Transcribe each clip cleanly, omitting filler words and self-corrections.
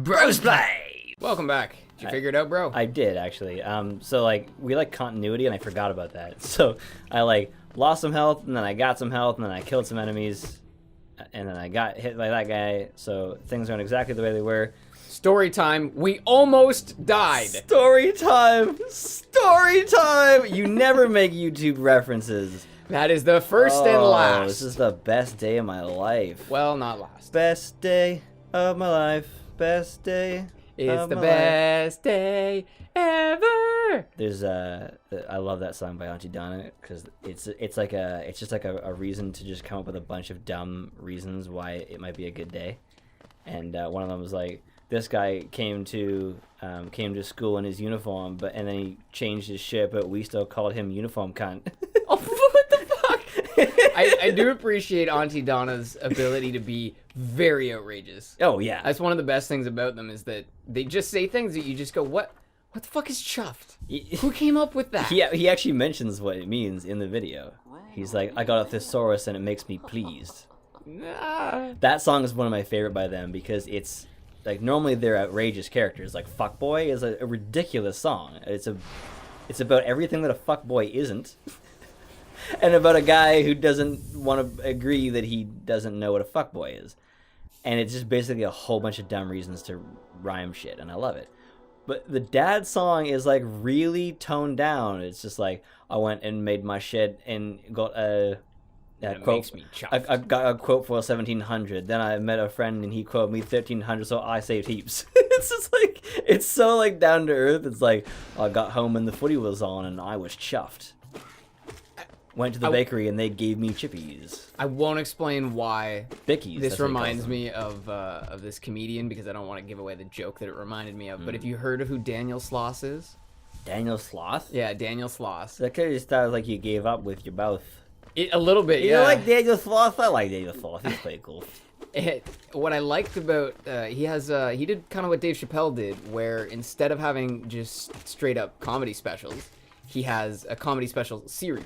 Brosplay! Welcome back. Did you figure it out, bro? I did, actually. So, like, we like continuity, and I forgot about that. So, I, like, lost some health, and then I got some health, and then I killed some enemies, and then I got hit by that guy, so things aren't exactly the way they were. Story time. We almost died. Story time! Story time! You never make YouTube references. That is the first and last. This is the best day of my life. Well, not last. Best day of my life. Best day. It's the best day ever. There's I love that song by Auntie Donna because it's just like a reason to just come up with a bunch of dumb reasons why it might be a good day, and one of them was like, this guy came to school in his uniform, and then he changed his shit, but we still called him uniform cunt. Oh, what the fuck? I do appreciate Auntie Donna's ability to be very outrageous. Oh yeah, that's one of the best things about them is that they just say things that you just go, what the fuck is chuffed? Who came up with that? He actually mentions what it means in the video. He's like, I got a thesaurus and it makes me pleased. That song is one of my favorite by them because it's like, normally they're outrageous characters. Like Fuckboy is a ridiculous song. It's about everything that a fuckboy isn't. And about a guy who doesn't want to agree that he doesn't know what a fuckboy is. And it's just basically a whole bunch of dumb reasons to rhyme shit, and I love it. But the dad song is like really toned down. It's just like, I went and made my shit and got a quote. Makes me chuffed. I got a quote for 1700. Then I met a friend and he quoted me 1300, so I saved heaps. It's just like, it's so like down to earth. It's like, I got home and the footy was on and I was chuffed. Went to the bakery and they gave me chippies. I won't explain why Bickies, this reminds me of this comedian because I don't want to give away the joke that it reminded me of. But if you heard of who Daniel Sloss is? Daniel Sloss? Yeah, Daniel Sloss. That kind of sounds like you gave up with your mouth. A little bit, yeah. You like Daniel Sloss? I like Daniel Sloss. He's pretty cool. What I liked about he did kind of what Dave Chappelle did, where instead of having just straight up comedy specials, he has a comedy special series.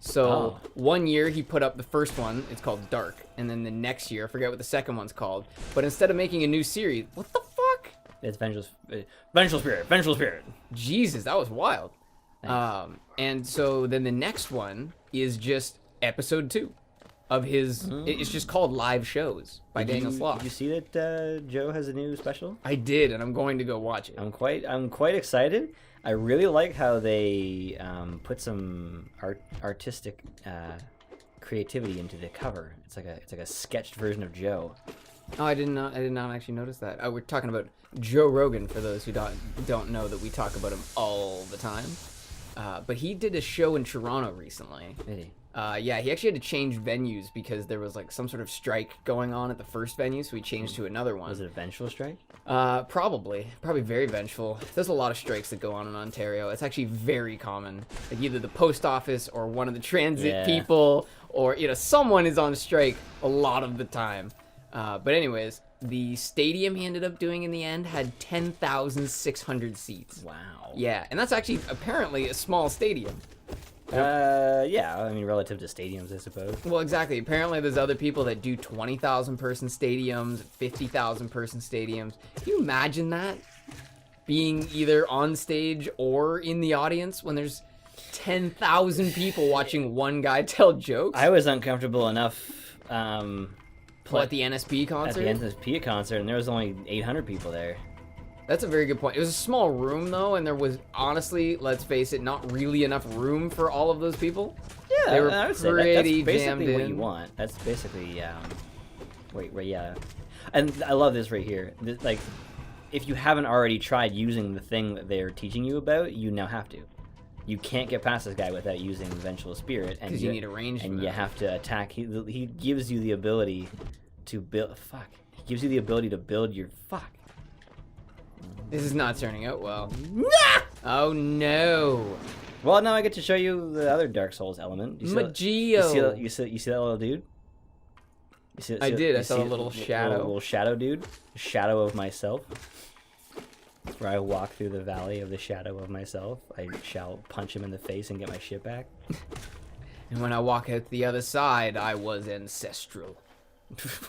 So 1 year he put up the first one, it's called Dark, and then the next year, I forget what the second one's called, but instead of making a new series, what the fuck? It's Vengeful Spirit. Jesus, that was wild. And so then the next one is just episode 2 of his, it's just called Live Shows by Daniel Sloss. Did you see that Joe has a new special? I did, and I'm going to go watch it. I'm quite excited. I really like how they put some artistic creativity into the cover. It's like a sketched version of Joe. Oh, I did not actually notice that. We're talking about Joe Rogan for those who don't know that we talk about him all the time. But he did a show in Toronto recently. Did he? Yeah, he actually had to change venues because there was like some sort of strike going on at the first venue, so he changed to another one. Was it a vengeful strike? Probably very vengeful. There's a lot of strikes that go on in Ontario. It's actually very common. Like either the post office or one of the transit people, or someone is on strike a lot of the time. But anyways, the stadium he ended up doing in the end had 10,600 seats. Wow. Yeah, and that's actually apparently a small stadium. Yeah, I mean, relative to stadiums, I suppose. Well, exactly. Apparently, there's other people that do 20,000 person stadiums, 50,000 person stadiums. Can you imagine that? Being either on stage or in the audience when there's 10,000 people watching one guy tell jokes? I was uncomfortable enough at the NSP concert? At the NSP concert, and there was only 800 people there. That's a very good point. It was a small room, though, and there was, honestly, let's face it, not really enough room for all of those people. Yeah, they were I would say pretty that's jammed basically what in. you want. That's basically, yeah. And I love this right here. Like, if you haven't already tried using the thing that they're teaching you about, you now have to. You can't get past this guy without using Vengeful Spirit. Because you need a range. And you have to attack. He gives you the ability to build. Fuck. He gives you the ability to build your. Fuck. This is not turning out well. Oh no! Well, now I get to show you the other Dark Souls element. Magio. You see that little dude? I did. I saw a little shadow. Little shadow dude. Shadow of myself. Where I walk through the valley of the shadow of myself. I shall punch him in the face and get my shit back. And when I walk out the other side, I was ancestral.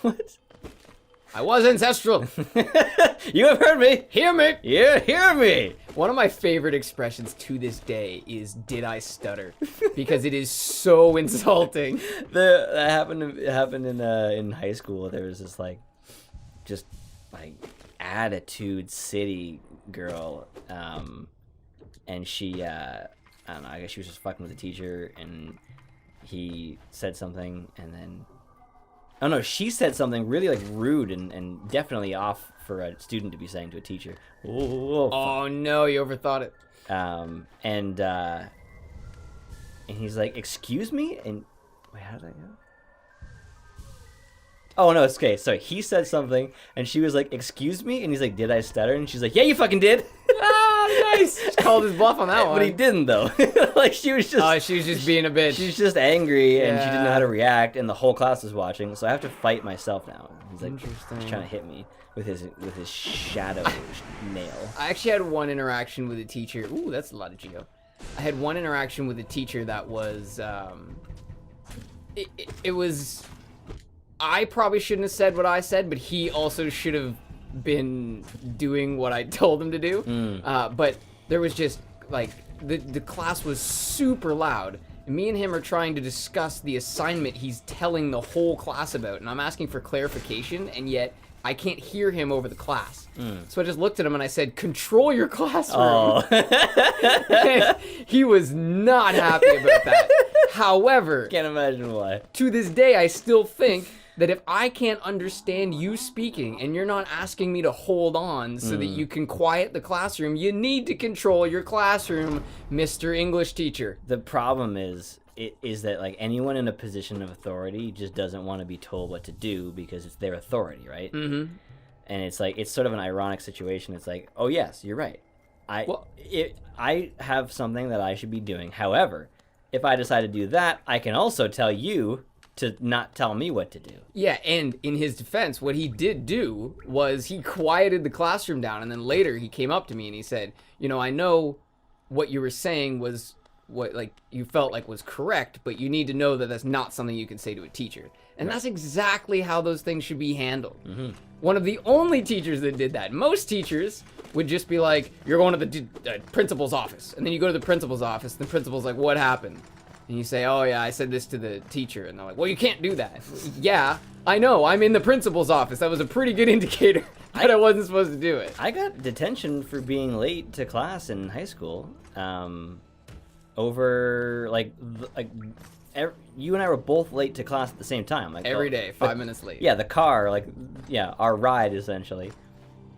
What? I was ancestral. You have heard me. Hear me. Yeah, hear me. One of my favorite expressions to this day is "Did I stutter?" because it is so insulting. That happened in high school. There was this just attitude city girl, and she I don't know. I guess she was just fucking with the teacher, and he said something, and then oh no, she said something really rude and definitely off for a student to be saying to a teacher. Oh no, you overthought it. And he's like, "Excuse me?" And wait, how did that go? Oh no, it's okay. Sorry, he said something, and she was like, "Excuse me?" And he's like, "Did I stutter?" And she's like, "Yeah, you fucking did." Ah, nice. She called his bluff on that one. But he didn't though. She was just. Oh, she was just being a bitch. She's just angry, and she didn't know Yeah. how to react, and the whole class was watching. So I have to fight myself now. He's like, Interesting. he's trying to hit me with his shadow nail. I actually had one interaction with a teacher. Ooh, that's a lot of geo. I had one interaction with a teacher that was, it was, I probably shouldn't have said what I said, but he also should have been doing what I told him to do. But there was just, the class was super loud. And me and him are trying to discuss the assignment he's telling the whole class about. And I'm asking for clarification, and yet I can't hear him over the class. So I just looked at him and I said, "Control your classroom." Oh. He was not happy about that. However, Can't imagine why. to this day, I still think that if I can't understand you speaking and you're not asking me to hold on so that you can quiet the classroom, you need to control your classroom, Mr. English teacher. The problem is that anyone in a position of authority just doesn't want to be told what to do because it's their authority, right? Mm-hmm. And it's sort of an ironic situation. It's like, oh yes, you're right. I have something that I should be doing. However, if I decide to do that, I can also tell you to not tell me what to do. Yeah, and in his defense, what he did do was he quieted the classroom down, and then later he came up to me and he said, I know what you were saying was what you felt like was correct, but you need to know that that's not something you can say to a teacher. And that's exactly how those things should be handled. Mm-hmm. One of the only teachers that did that. Most teachers would just be like, "You're going to the principal's office," and then you go to the principal's office, and the principal's like, "What happened?" And you say, "Oh yeah, I said this to the teacher," and they're like, "Well, you can't do that." Yeah, I know. I'm in the principal's office. That was a pretty good indicator that I wasn't supposed to do it. I got detention for being late to class in high school. Over you and I were both late to class at the same time. Every day, 5 minutes late. Yeah, the car, our ride essentially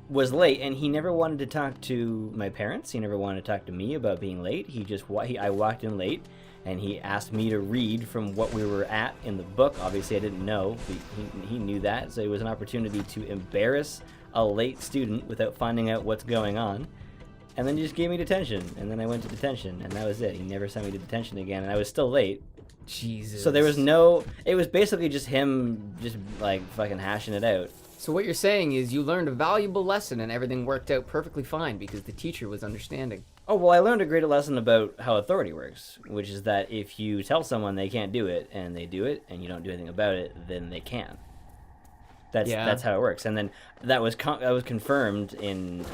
was late, and he never wanted to talk to my parents. He never wanted to talk to me about being late. I walked in late, and he asked me to read from what we were at in the book. Obviously, I didn't know. He knew that, so it was an opportunity to embarrass a late student without finding out what's going on. And then he just gave me detention, and then I went to detention, and that was it. He never sent me to detention again, and I was still late. Jesus. So there was it was basically just him just fucking hashing it out. So what you're saying is you learned a valuable lesson and everything worked out perfectly fine because the teacher was understanding. Oh, well, I learned a great lesson about how authority works, which is that if you tell someone they can't do it, and they do it, and you don't do anything about it, then they can. That's how it works. And then that was confirmed in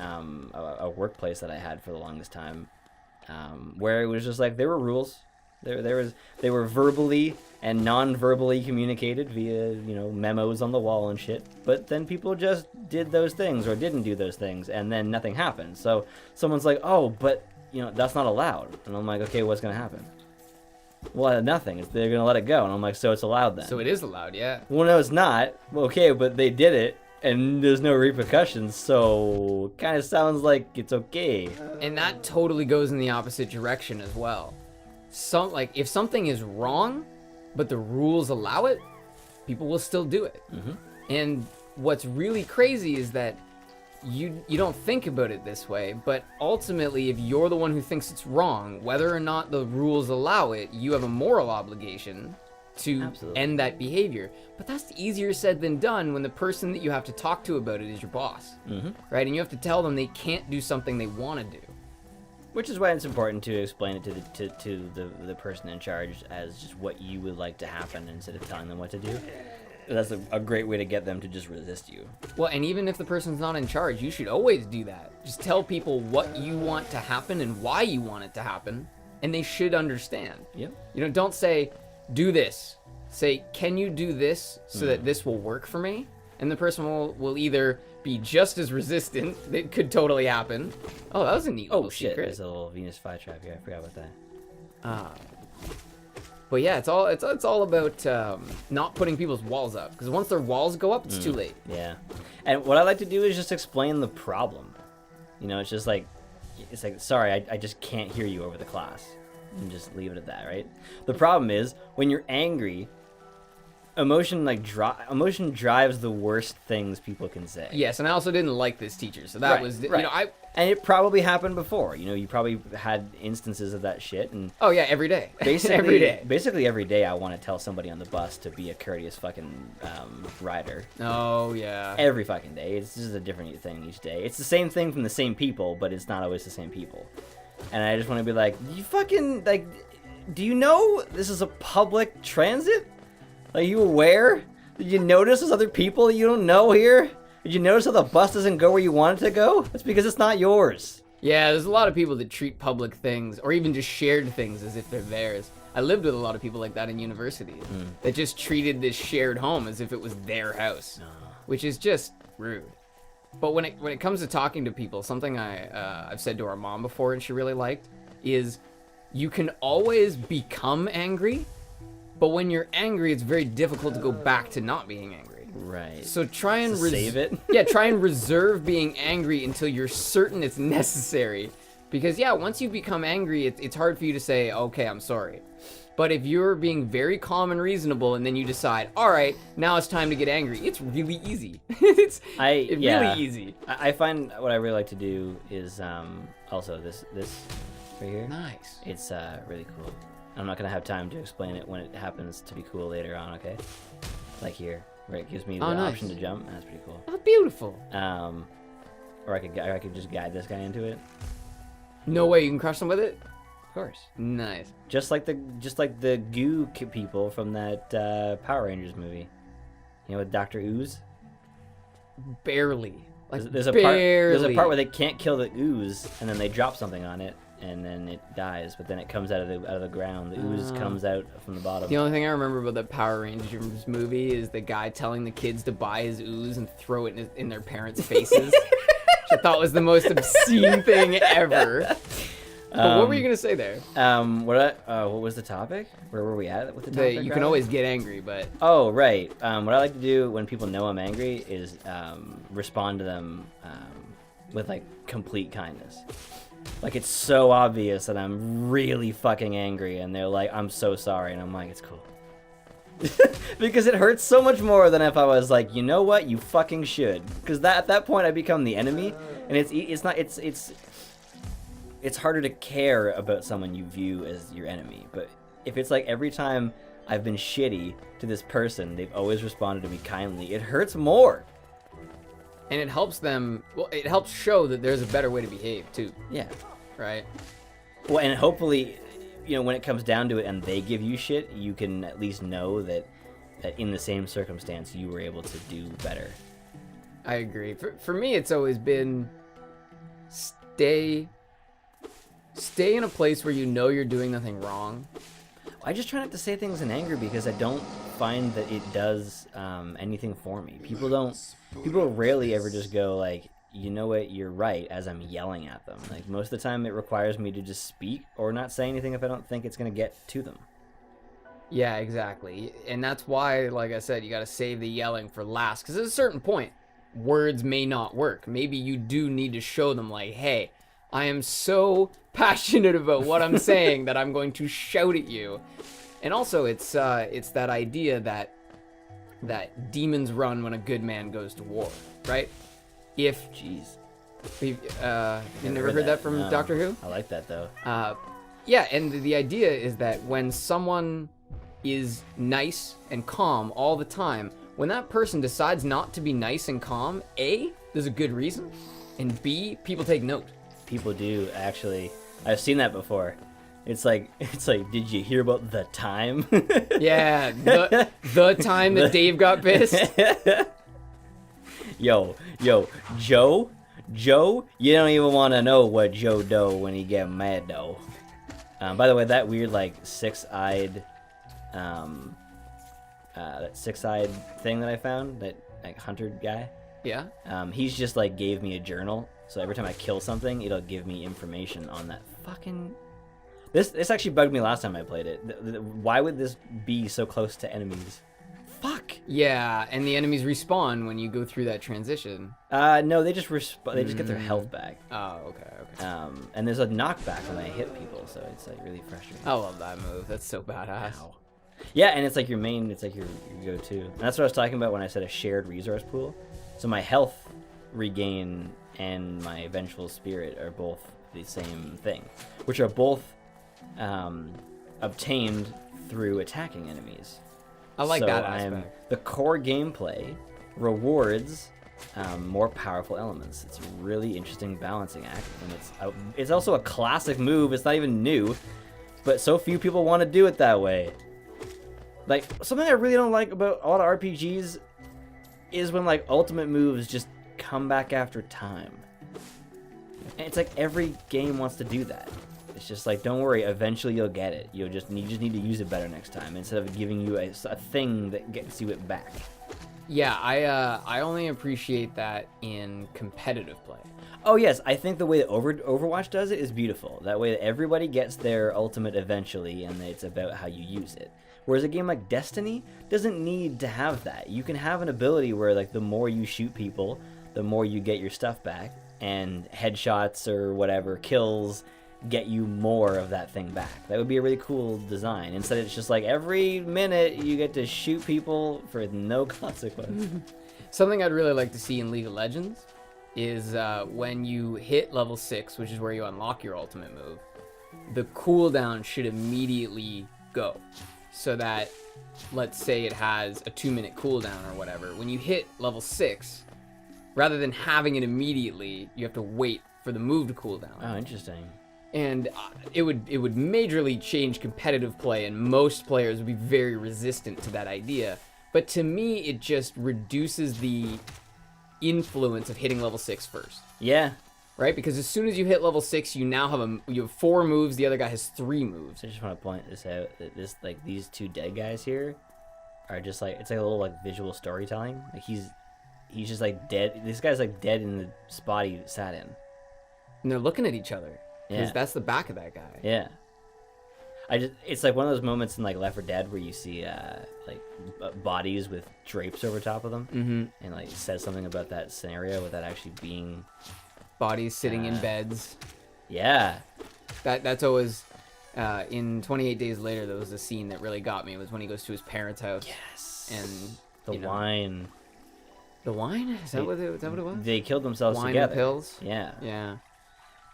a workplace that I had for the longest time, where it was just there were rules. They were verbally and non-verbally communicated via memos on the wall and shit. But then people just did those things or didn't do those things, and then nothing happened. So someone's like, "Oh, but that's not allowed," and I'm like, "Okay, what's gonna happen?" Well, nothing. They're gonna let it go, and I'm like, "So it's allowed then?" So it is allowed, yeah. Well, no, it's not. Okay, but they did it, and there's no repercussions, so kind of sounds like it's okay. And that totally goes in the opposite direction as well. If something is wrong, but the rules allow it, people will still do it. Mm-hmm. And what's really crazy is that you don't think about it this way, but ultimately, if you're the one who thinks it's wrong, whether or not the rules allow it, you have a moral obligation to end that behavior. But that's easier said than done when the person that you have to talk to about it is your boss, right? And you have to tell them they can't do something they want to do. Which is why it's important to explain it to the person in charge as just what you would like to happen instead of telling them what to do. That's a great way to get them to just resist you. Well, and even if the person's not in charge, you should always do that. Just tell people what you want to happen and why you want it to happen, and they should understand. Yep. You know, don't say, do this. Say, can you do this so that this will work for me? And the person will either be just as resistant, it could totally happen. Oh, that was a neat little shit, secret. there's a little Venus flytrap here. I forgot about that. But yeah, it's all about not putting people's walls up, because once their walls go up, it's too late. Yeah. And what I like to do is just explain the problem. You know, it's like, sorry, I just can't hear you over the class. And just leave it at that, right? The problem is, when you're angry, emotion drives the worst things people can say. Yes, and I also didn't like this teacher, so that was, you know, And it probably happened before. You know, you probably had instances of that shit. And oh yeah, every day. Basically every day I want to tell somebody on the bus to be a courteous fucking rider. Oh yeah. Every fucking day. It's just a different thing each day. It's the same thing from the same people, but it's not always the same people. And I just want to be like, you fucking, like, do you know this is a public transit? Are you aware? Did you notice there's other people that you don't know here? Did you notice how the bus doesn't go where you want it to go? That's because it's not yours. Yeah, there's a lot of people that treat public things, or even just shared things, as if they're theirs. I lived with a lot of people like that in university that just treated this shared home as if it was their house, which is just rude. But when it comes to talking to people, something I've said to our mom before and she really liked is you can always become angry, but when you're angry, it's very difficult to go back to not being angry. Right. So try and save it. Yeah, try and reserve being angry until you're certain it's necessary. Because yeah, once you become angry, it's hard for you to say, okay, I'm sorry. But if you're being very calm and reasonable, and then you decide, all right, now it's time to get angry, it's really easy. It's really easy. I find what I really like to do is also this right here. Nice. It's really cool. I'm not gonna have time to explain it when it happens to be cool later on. Okay. Like here, where it gives me the option to jump. That's pretty cool. Oh, beautiful. Or I could just guide this guy into it. No way, you can crush them with it? Of course. Nice. Just like the goo people from that Power Rangers movie. You know, with Dr. Ooze? Barely. Like, there's a part where they can't kill the ooze, and then they drop something on it, and then it dies. But then it comes out of the ground. The ooze comes out from the bottom. The only thing I remember about the Power Rangers movie is the guy telling the kids to buy his ooze and throw it in their parents' faces. Which I thought was the most obscene thing ever. But what were you gonna say there? What was the topic? Where were we at with the topic? You can always get angry, but oh right. What I like to do when people know I'm angry is respond to them with like complete kindness. Like it's so obvious that I'm really fucking angry, and they're like, "I'm so sorry," and I'm like, "It's cool." Because it hurts so much more than if I was like, you know what, you fucking should. Because at that point I become the enemy, and it's harder to care about someone you view as your enemy. But if it's like every time I've been shitty to this person, they've always responded to me kindly, it hurts more. And it helps them, well, it helps show that there's a better way to behave too. Yeah. Right? Well, and hopefully, you know, when it comes down to it and they give you shit, you can at least know that in the same circumstance you were able to do better. I agree. For me, it's always been stay in a place where you know you're doing nothing wrong. I just try not to say things in anger because I don't find that it does anything for me. People rarely ever just go like, you know what, you're right, as I'm yelling at them. Like most of the time it requires me to just speak or not say anything if I don't think it's going to get to them. Yeah, exactly. And that's why, like I said, you got to save the yelling for last. Because at a certain point, words may not work. Maybe you do need to show them like, hey, I am so passionate about what I'm saying that I'm going to shout at you. And also, it's that idea that demons run when a good man goes to war, right? If you never heard that from Doctor Who? I like that though. Yeah, and the idea is that when someone is nice and calm all the time, when that person decides not to be nice and calm, A, there's a good reason, and B, people take note. People do, actually. I've seen that before. It's like, did you hear about the time? Yeah, the time that Dave got pissed. Yo, Joe, you don't even want to know what Joe do when he get mad though. By the way, that weird like six-eyed thing that I found, that like hunter guy. Yeah. He's just like gave me a journal, so every time I kill something, it'll give me information on that fucking. This actually bugged me last time I played it. Why would this be so close to enemies? Fuck. Yeah, and the enemies respawn when you go through that transition. No, they just get their health back. Oh, okay. And there's a knockback when I hit people, so it's like really frustrating. I love that move. That's so badass. Ow. Yeah, and it's like your main, it's like your go-to. And that's what I was talking about when I said a shared resource pool. So my health regain and my vengeful spirit are both the same thing, which are both obtained through attacking enemies. I like that aspect. The core gameplay rewards more powerful elements. It's a really interesting balancing act, and it's also a classic move. It's not even new, but so few people want to do it that way. Like, something I really don't like about a lot of RPGs is when like ultimate moves just come back after time. And it's like every game wants to do that. It's just like, don't worry, eventually you'll get it. You just need to use it better next time instead of giving you a thing that gets you it back. Yeah, I only appreciate that in competitive play. Oh yes, I think the way that Overwatch does it is beautiful. That way that everybody gets their ultimate eventually, and it's about how you use it. Whereas a game like Destiny doesn't need to have that. You can have an ability where like the more you shoot people, the more you get your stuff back, and headshots or whatever, kills, get you more of that thing back. That would be a really cool design. Instead, it's just like every minute you get to shoot people for no consequence. Something I'd really like to see in League of Legends is when you hit level 6, which is where you unlock your ultimate move, the cooldown should immediately go. So that, let's say it has a 2-minute cooldown or whatever. When you hit level 6, rather than having it immediately, you have to wait for the move to cool down. Oh, interesting. And it would majorly change competitive play, and most players would be very resistant to that idea. But to me, it just reduces the influence of hitting level 6 first. Yeah. Right? Because as soon as you hit level 6, you now have you have 4 moves. The other guy has 3 moves. I just want to point this out, that these two dead guys here are just like, it's like a little like visual storytelling. Like he's just like dead. This guy's like dead in the spot he sat in. And they're looking at each other. Because Yeah. that's the back of that guy. Yeah. It's like one of those moments in like Left 4 Dead where you see bodies with drapes over top of them, and like it says something about that scenario without actually being Bodies sitting in beds. Yeah. That's always in 28 Days Later. There was a scene that really got me. It was when he goes to his parents' house. Yes. And The wine. The wine? Is that what it was? They killed themselves Wine together. and pills. Yeah. Yeah.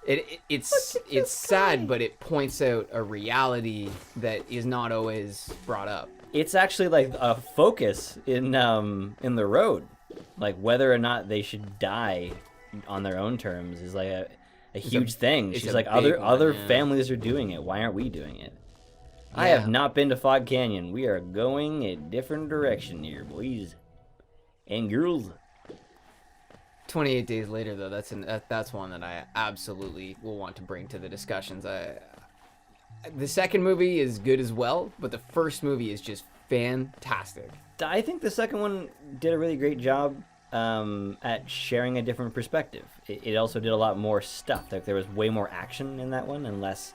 It's sad, but it points out a reality that is not always brought up. It's actually like a focus in the road, like whether or not they should die on their own terms is like a huge thing. She's like, other families are doing it. Why aren't we doing it? Yeah. I have not been to Fog Canyon. We are going a different direction here, boys and girls. 28 Days Later, though, that's one that I absolutely will want to bring to the discussions. The second movie is good as well, but the first movie is just fantastic. I think the second one did a really great job at sharing a different perspective. It also did a lot more stuff. Like there was way more action in that one and less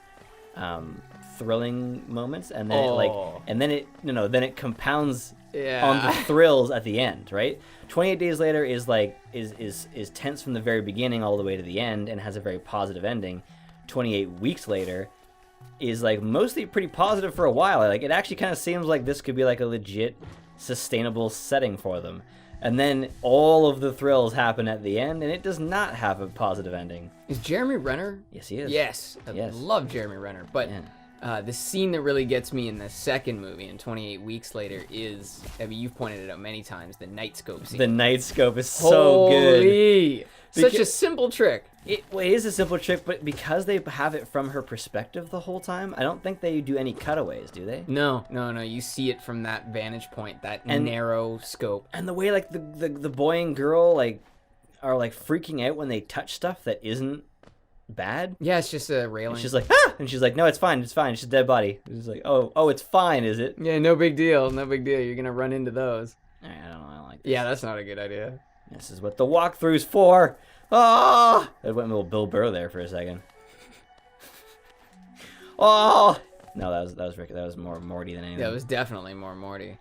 thrilling moments, and then then it compounds on the thrills at the end, right? 28 Days Later is like is tense from the very beginning all the way to the end and has a very positive ending. 28 Weeks Later is like mostly pretty positive for a while. Like it actually kind of seems like this could be like a legit sustainable setting for them. And then all of the thrills happen at the end, and it does not have a positive ending. Is Jeremy Renner? Yes, he is. Yes. I love Jeremy Renner. But the scene that really gets me in the second movie, in 28 Weeks Later, is, I mean, you've pointed it out many times, the night scope scene. The night scope is so good. Such a simple trick. It is a simple trick, but because they have it from her perspective the whole time, I don't think they do any cutaways, do they? No. You see it from that vantage point, that narrow scope. And the way like the boy and girl like are like freaking out when they touch stuff that isn't bad. Yeah, it's just a railing. And she's like, ah! And she's like, no, it's fine. It's fine. It's just a dead body. It's like, oh, it's fine, is it? Yeah, no big deal. No big deal. You're going to run into those. I don't know. I don't like this. Yeah, that's not a good idea. This is what the walkthrough's for. Ah! I went a little Bill Burr there for a second. Oh! No, that was Rick. That was more Morty than anything. Yeah, it was definitely more Morty.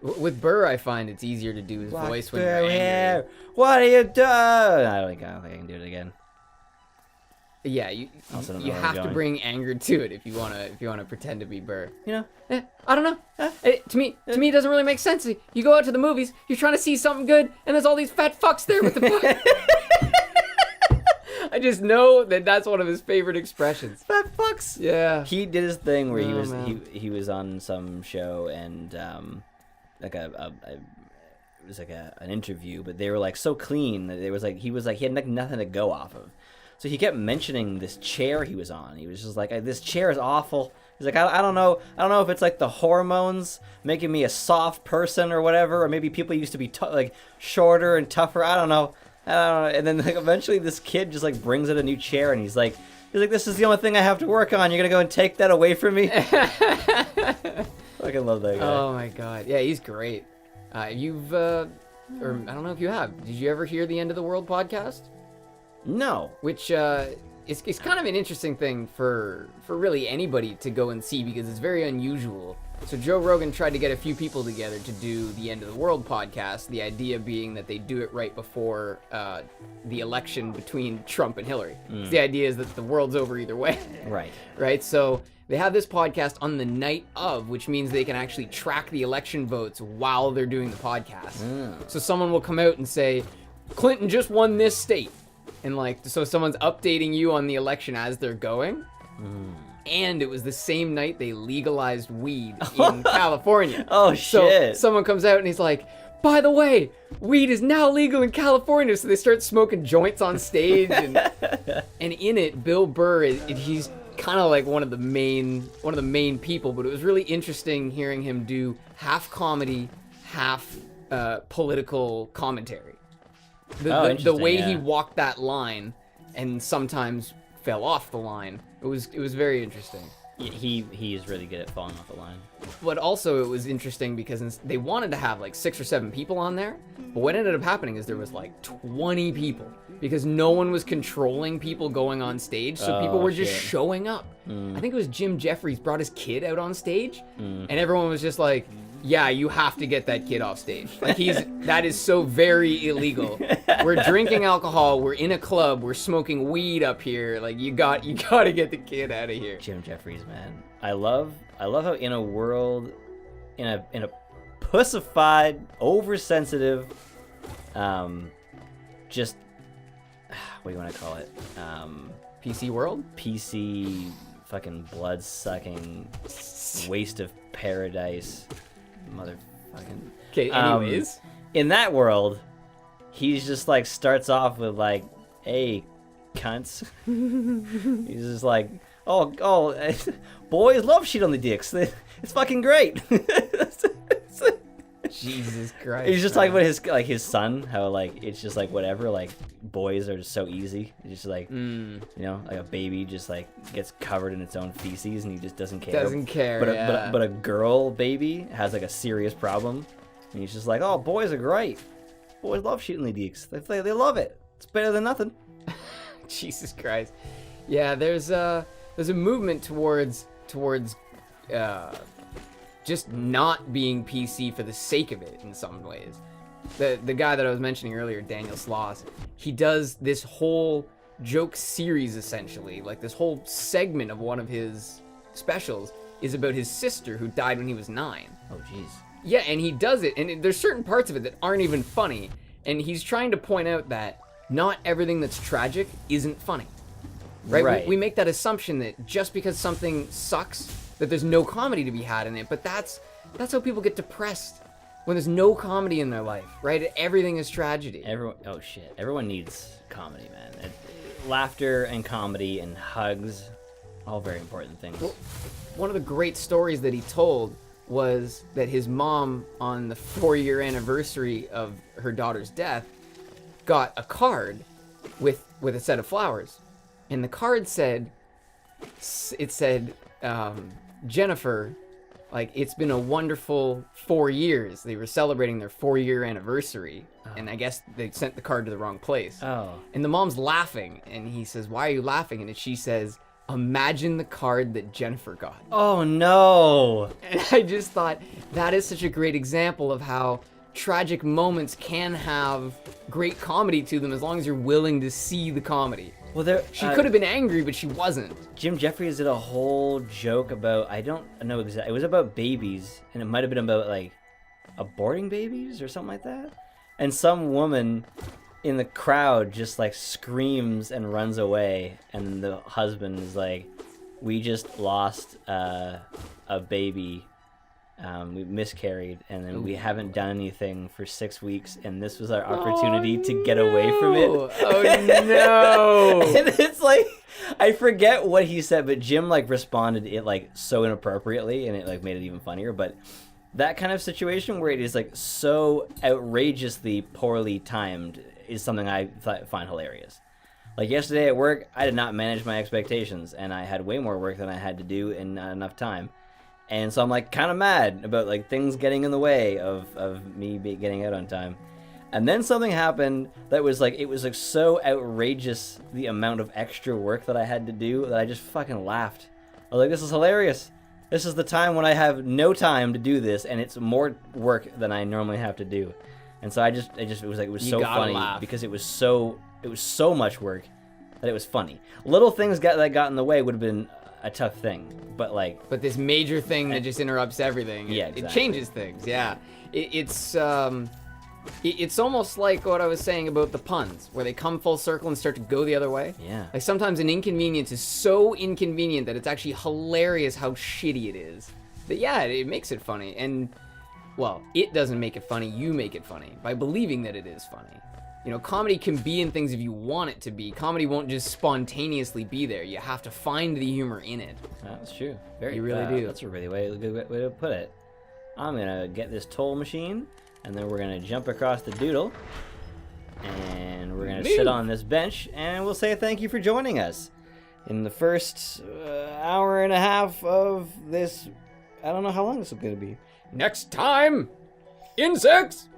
With Burr, I find it's easier to do his voice when you're angry. What are you doing? I don't think I can do it again. Yeah, you have to bring anger to it if you wanna pretend to be Burr. You know? I don't know. To me, it doesn't really make sense. You go out to the movies, you're trying to see something good, and there's all these fat fucks there with the. I just know that's one of his favorite expressions. Fat fucks. Yeah. He did his thing where he was on some show and like it was like an interview, but they were like so clean that he had like nothing to go off of. So he kept mentioning this chair he was on. He was just like, this chair is awful. He's like, I don't know if it's like the hormones making me a soft person or whatever, or maybe people used to be like shorter and tougher. I don't know. And then like, eventually this kid just like brings in a new chair and he's like, this is the only thing I have to work on. You're gonna go and take that away from me? Fucking love that guy. Oh my god, yeah, he's great. Or I don't know if you have. Did you ever hear the End of the World podcast? No. Which is kind of an interesting thing for really anybody to go and see because it's very unusual. So Joe Rogan tried to get a few people together to do the End of the World podcast, the idea being that they do it right before the election between Trump and Hillary. The idea is that the world's over either way. Right. Right? So they have this podcast on the night of, which means they can actually track the election votes while they're doing the podcast. So someone will come out and say, Clinton just won this state. And so someone's updating you on the election as they're going. And it was the same night they legalized weed in California. Oh, shit. So someone comes out and he's like, by the way, weed is now legal in California. So they start smoking joints on stage. And in it, Bill Burr, he's kind of like one of the main people. But it was really interesting hearing him do half comedy, half political commentary. The way he walked that line and sometimes fell off the line, it was very interesting. He is really good at falling off the line. But also it was interesting because they wanted to have like 6 or 7 people on there, but what ended up happening is there was like 20 people because no one was controlling people going on stage, so people were just showing up. I think it was Jim Jeffries brought his kid out on stage, and everyone was just like, yeah, you have to get that kid off stage. Like that is so very illegal. We're drinking alcohol, we're in a club, we're smoking weed up here. Like you got to get the kid out of here. Jim Jeffries, man. I love how in a world in a pussified, oversensitive just what do you want to call it? PC world? PC fucking blood-sucking waste of paradise. Motherfucking. Okay, anyways. In that world, he's just like starts off with like, hey, cunts. He's just like, oh, boys love shit on the dicks. It's fucking great. Jesus Christ. He's just talking about his son, how like it's just like whatever, like boys are just so easy. It's just like you know, like a baby just like gets covered in its own feces and he just doesn't care. But a girl baby has like a serious problem, and he's just like, oh, boys are great. Boys love shooting the dicks. They love it. It's better than nothing. Jesus Christ. Yeah, there's a movement towards just not being PC for the sake of it in some ways. The guy that I was mentioning earlier, Daniel Sloss, he does this whole joke series essentially, like this whole segment of one of his specials is about his sister who died when he was 9. Oh jeez. Yeah, and he does it, and there's certain parts of it that aren't even funny, and he's trying to point out that not everything that's tragic isn't funny. Right? We make that assumption that just because something sucks, that there's no comedy to be had in it, but that's how people get depressed. when there's no comedy in their life, right? Everything is tragedy. Everyone needs comedy, man. Laughter and comedy and hugs, all very important things. Well, one of the great stories that he told was that his mom, on the 4-year anniversary of her daughter's death, got a card with a set of flowers, and the card said, Jennifer, like, it's been a wonderful 4 years. They were celebrating their 4-year anniversary, and I guess they sent the card to the wrong place. Oh. And the mom's laughing, and he says, "Why are you laughing?" And she says, "Imagine the card that Jennifer got." Oh, no. And I just thought that is such a great example of how tragic moments can have great comedy to them as long as you're willing to see the comedy. Well, she could have been angry, but she wasn't. Jim Jeffries did a whole joke about, I don't know exactly, it was about babies, and it might have been about, like, aborting babies or something like that. And some woman in the crowd just, like, screams and runs away, and the husband is like, "We just lost a baby. We miscarried, and then we haven't done anything for 6 weeks, and this was our opportunity to get away from it." Oh, no. And it's like, I forget what he said, but Jim, like, responded it, like, so inappropriately, and it, like, made it even funnier. But that kind of situation where it is, like, so outrageously poorly timed is something I find hilarious. Like, yesterday at work, I did not manage my expectations, and I had way more work than I had to do in not enough time. And so I'm, like, kind of mad about, like, things getting in the way of me getting out on time. And then something happened that was, like, it was, like, so outrageous, the amount of extra work that I had to do, that I just fucking laughed. I was like, this is hilarious. This is the time when I have no time to do this, and it's more work than I normally have to do. And so it was so funny because it was so much work that it was funny. Little things that got in the way would have been a tough thing, but this major thing that just interrupts everything. Yeah, exactly. It changes things. Yeah, it's almost like what I was saying about the puns, where they come full circle and start to go the other way. Yeah. Like, sometimes an inconvenience is so inconvenient that it's actually hilarious how shitty it is. But yeah, it makes it funny. And, well, it doesn't make it funny, you make it funny by believing that it is funny. You know, comedy can be in things if you want it to be. Comedy won't just spontaneously be there. You have to find the humor in it. That's true. You really do. That's a really good way to put it. I'm gonna get this toll machine, and then we're gonna jump across the doodle, and we're gonna sit on this bench, and we'll say thank you for joining us in the first hour and a half of this. I don't know how long this is gonna be. Next time, insects!